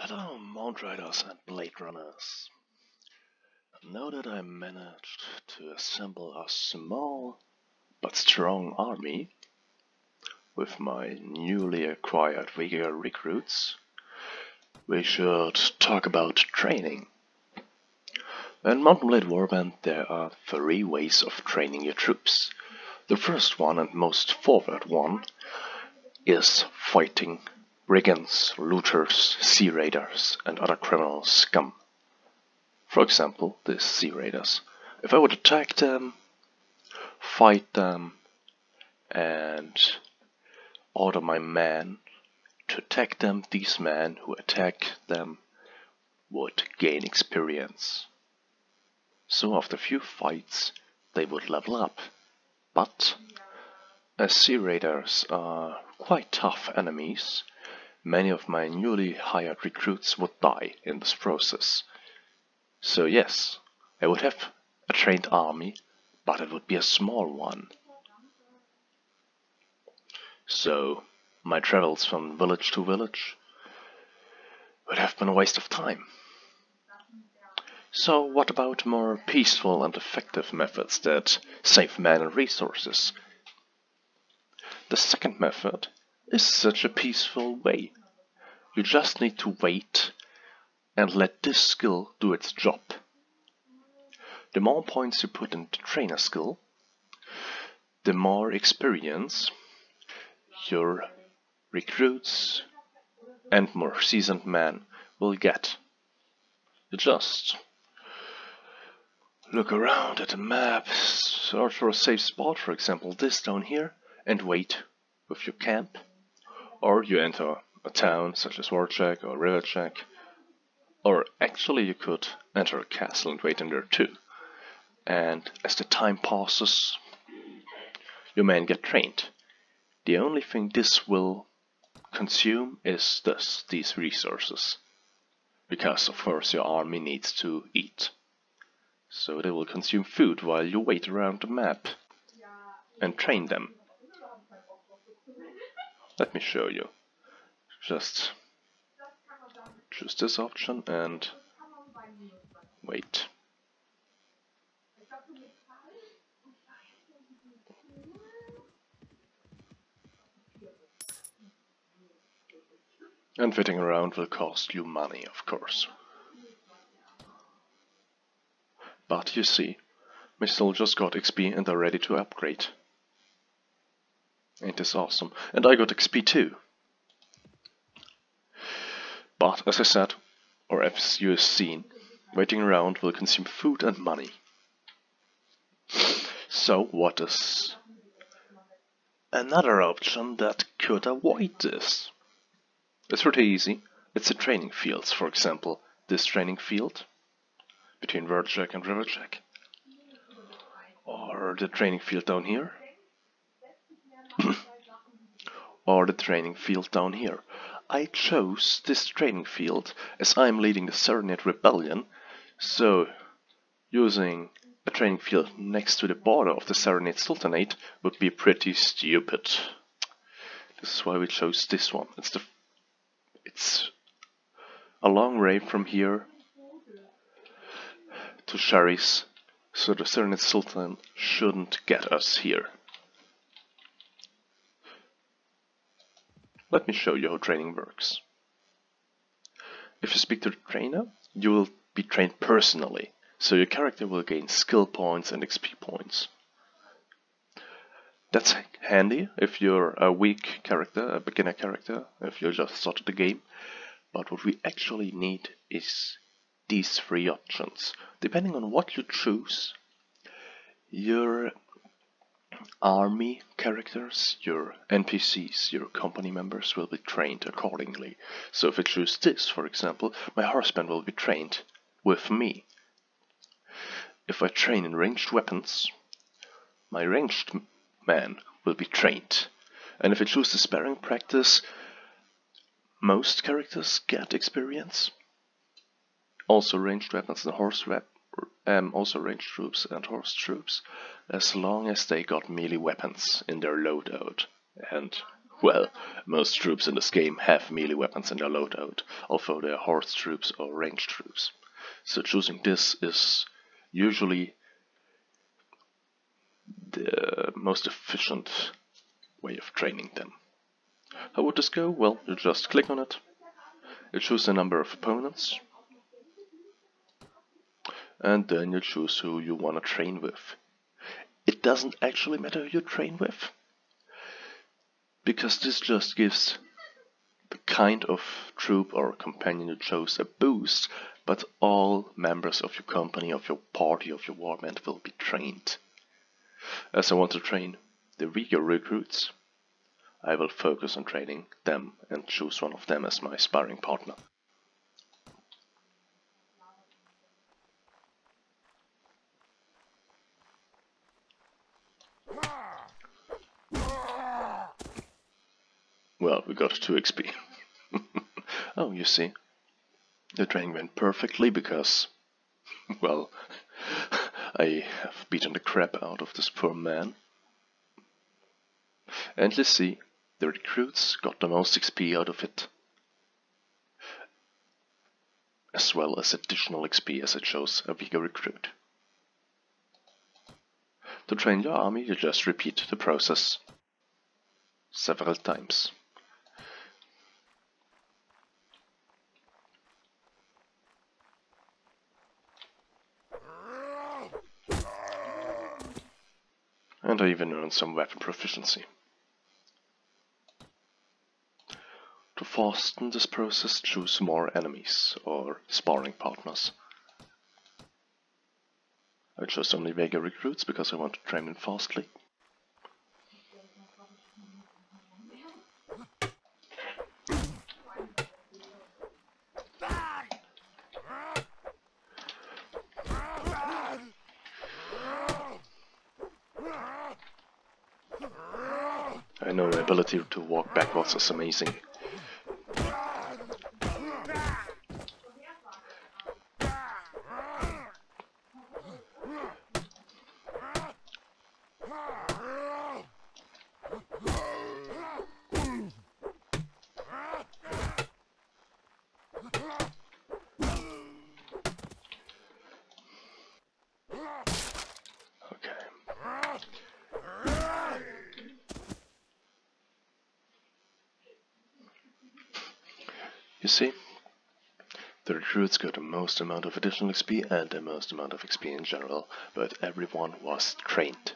Hello, Mount Riders and Blade Runners. Now that I managed to assemble a small but strong army with my newly acquired Vega recruits, we should talk about training. In Mountain Blade Warband there are 3 ways of training your troops. The first one and most forward one is fighting brigands, looters, sea raiders and other criminal scum. For example, the sea raiders. If I would attack them, fight them, and order my men to attack them, these men who attack them would gain experience. So after a few fights they would level up. But as sea raiders are quite tough enemies, many of my newly hired recruits would die in this process. So yes, I would have a trained army, but it would be a small one. So my travels from village to village would have been a waste of time. So what about more peaceful and effective methods that save men and resources? The second method is such a peaceful way. You just need to wait and let this skill do its job. The more points you put into trainer skill, the more experience your recruits and more seasoned men will get. You just look around at the map, search for a safe spot, for example this down here, and wait with your camp. Or you enter a town such as Warjack or Riverjack. Or actually you could enter a castle and wait in there too. And as the time passes, your men get trained. The only thing this will consume is these resources. Because of course your army needs to eat. So they will consume food while you wait around the map and train them. Let me show you. Just choose this option and wait. And waiting around will cost you money, of course. But you see, my soldiers got XP and are ready to upgrade. Ain't this awesome? And I got XP too. But as I said, or as you have seen, waiting around will consume food and money. So what is another option that could avoid this? It's pretty easy. It's the training fields, for example, this training field between Warjack and Riverjack. Or the training field down here. Or the training field down here. I chose this training field as I'm leading the Sarranid Rebellion, so using a training field next to the border of the Sarranid Sultanate would be pretty stupid. This is why we chose this one. It's a long way from here to Sharis, so the Sarranid Sultan shouldn't get us here. Let me show you how training works. If you speak to the trainer, you will be trained personally, so your character will gain skill points and XP points. That's handy if you're a weak character, a beginner character, if you just started the game. But what we actually need is these 3 options. Depending on what you choose, your army characters, your NPCs, your company members will be trained accordingly. So if I choose this, for example, my horsemen will be trained with me. If I train in ranged weapons, my ranged men will be trained. And if I choose the sparring practice, most characters get experience. Also ranged weapons and also ranged troops and horse troops, as long as they got melee weapons in their loadout. And Well, most troops in this game have melee weapons in their loadout, although they are horse troops or ranged troops. So choosing this is usually the most efficient way of training them. How would this go? Well, you just click on it, you choose a number of opponents, and then you choose who you want to train with. It doesn't actually matter who you train with, because this just gives the kind of troop or companion you chose a boost, but all members of your company, of your party, of your warband will be trained. As I want to train the weaker recruits, I will focus on training them and choose one of them as my sparring partner. Well, we got 2 XP. Oh, you see, the training went perfectly because, well, I have beaten the crap out of this poor man. And let's see, the recruits got the most XP out of it, as well as additional XP as I chose a weaker recruit. To train your army, you just repeat the process several times. And I even earned some weapon proficiency. To fasten this process, choose more enemies or sparring partners. I chose only Vega recruits because I want to train them fastly. I know my ability to walk backwards is amazing. You see, the recruits got the most amount of additional XP and the most amount of XP in general, but everyone was trained.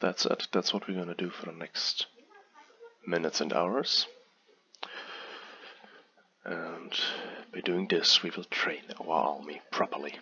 That's it, that's what we're gonna do for the next minutes and hours. And by doing this, we will train our army properly.